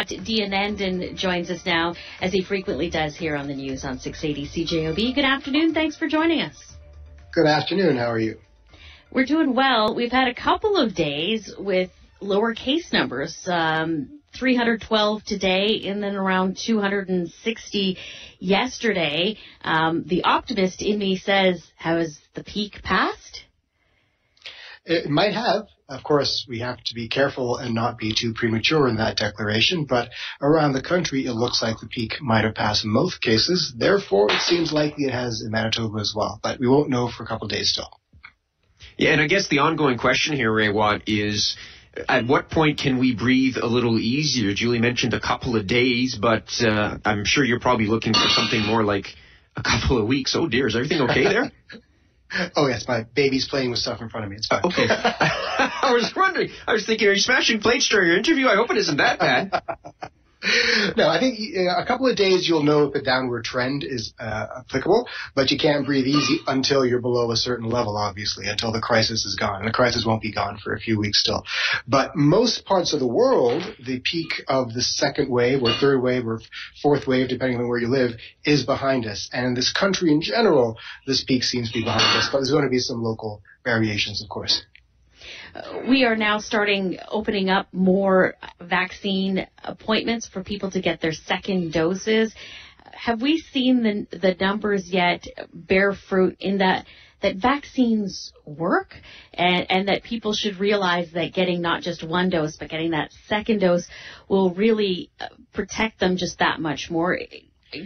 Deonandan joins us now, as he frequently does here on the news on 680 CJOB. Good afternoon. Thanks for joining us. Good afternoon. How are you? We're doing well. We've had a couple of days with lower case numbers, 312 today and then around 260 yesterday. The optimist in me says, has the peak passed? It might have. Of course, we have to be careful and not be too premature in that declaration, but around the country, it looks like the peak might have passed in most cases. Therefore, it seems likely it has in Manitoba as well, but we won't know for a couple of days still. Yeah, and I guess the ongoing question here, Raywat, is at what point can we breathe a little easier? Julie mentioned a couple of days, but I'm sure you're probably looking for something more like a couple of weeks. Oh, dear. Is everything okay there? Oh, yes, my baby's playing with stuff in front of me. It's fine. Okay. I was wondering. I was thinking, are you smashing plates during your interview? I hope it isn't that bad. No, I think a couple of days you'll know if the downward trend is applicable, but you can't breathe easy until you're below a certain level, obviously, until the crisis is gone. And the crisis won't be gone for a few weeks still. But most parts of the world, the peak of the second wave or third wave or fourth wave, depending on where you live, is behind us. And in this country in general, this peak seems to be behind us. But there's going to be some local variations, of course. We are now opening up more vaccine appointments for people to get their second doses. Have we seen the numbers yet bear fruit in that vaccines work and that people should realize that getting not just one dose but getting that second dose will really protect them just that much more?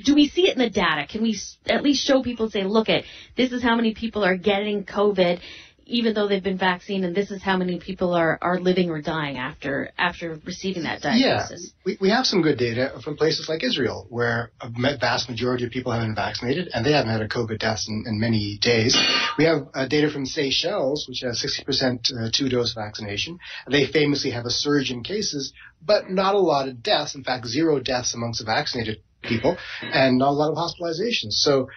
Do we see it in the data? Can we at least show people, say, look, this is how many people are getting COVID even though they've been vaccinated, and this is how many people are living or dying after receiving that diagnosis? Yeah, we have some good data from places like Israel, where a vast majority of people have been vaccinated, and they haven't had a COVID death in many days. We have data from Seychelles, which has 60% two-dose vaccination. They famously have a surge in cases, but not a lot of deaths. In fact, 0 deaths amongst the vaccinated people, and not a lot of hospitalizations. So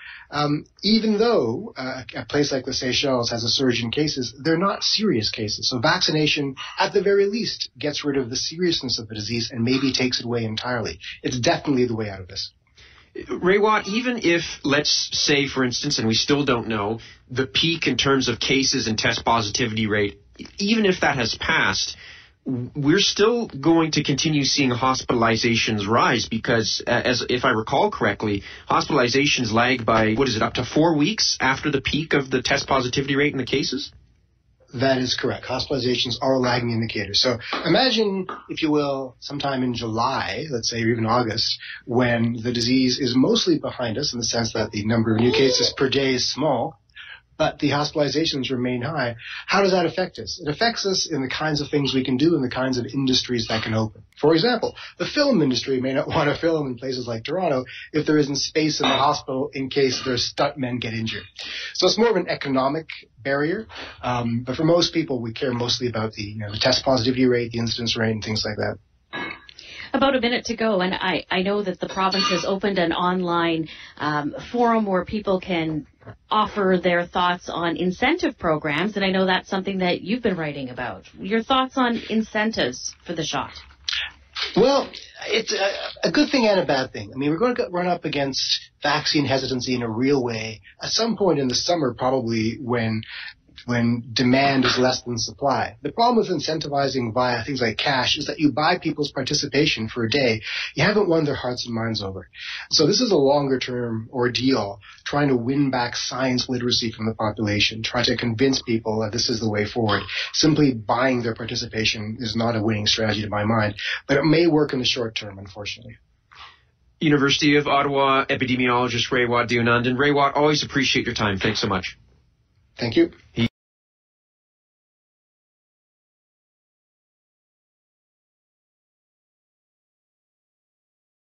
even though a place like the Seychelles has a surge in cases, they're not serious cases. So vaccination, at the very least, gets rid of the seriousness of the disease and maybe takes it away entirely. It's definitely the way out of this. Raywat, even if, let's say, for instance, and we still don't know, the peak in terms of cases and test positivity rate, even if that has passed, we're still going to continue seeing hospitalizations rise because, if I recall correctly, hospitalizations lag by, up to 4 weeks after the peak of the test positivity rate in the cases? That is correct. Hospitalizations are a lagging indicator. So imagine, if you will, sometime in July, let's say, or even August, when the disease is mostly behind us in the sense that the number of new cases per day is small, but the hospitalizations remain high. How does that affect us? It affects us in the kinds of things we can do and the kinds of industries that can open. For example, the film industry may not want to film in places like Toronto if there isn't space in the hospital in case their stuntmen get injured. So it's more of an economic barrier. But for most people, we care mostly about the test positivity rate, the incidence rate, and things like that. About a minute to go, and I know that the province has opened an online forum where people can offer their thoughts on incentive programs, and I know that's something that you've been writing about. Your thoughts on incentives for the shot? Well, it's a good thing and a bad thing. I mean, we're going to run up against vaccine hesitancy in a real way at some point in the summer, probably when demand is less than supply. The problem with incentivizing via things like cash is that you buy people's participation for a day. You haven't won their hearts and minds over. So this is a longer-term ordeal, trying to win back science literacy from the population, trying to convince people that this is the way forward. Simply buying their participation is not a winning strategy to my mind, but it may work in the short term, unfortunately. University of Ottawa epidemiologist Raywat Deonandan. Raywat, always appreciate your time. Thanks so much. Thank you.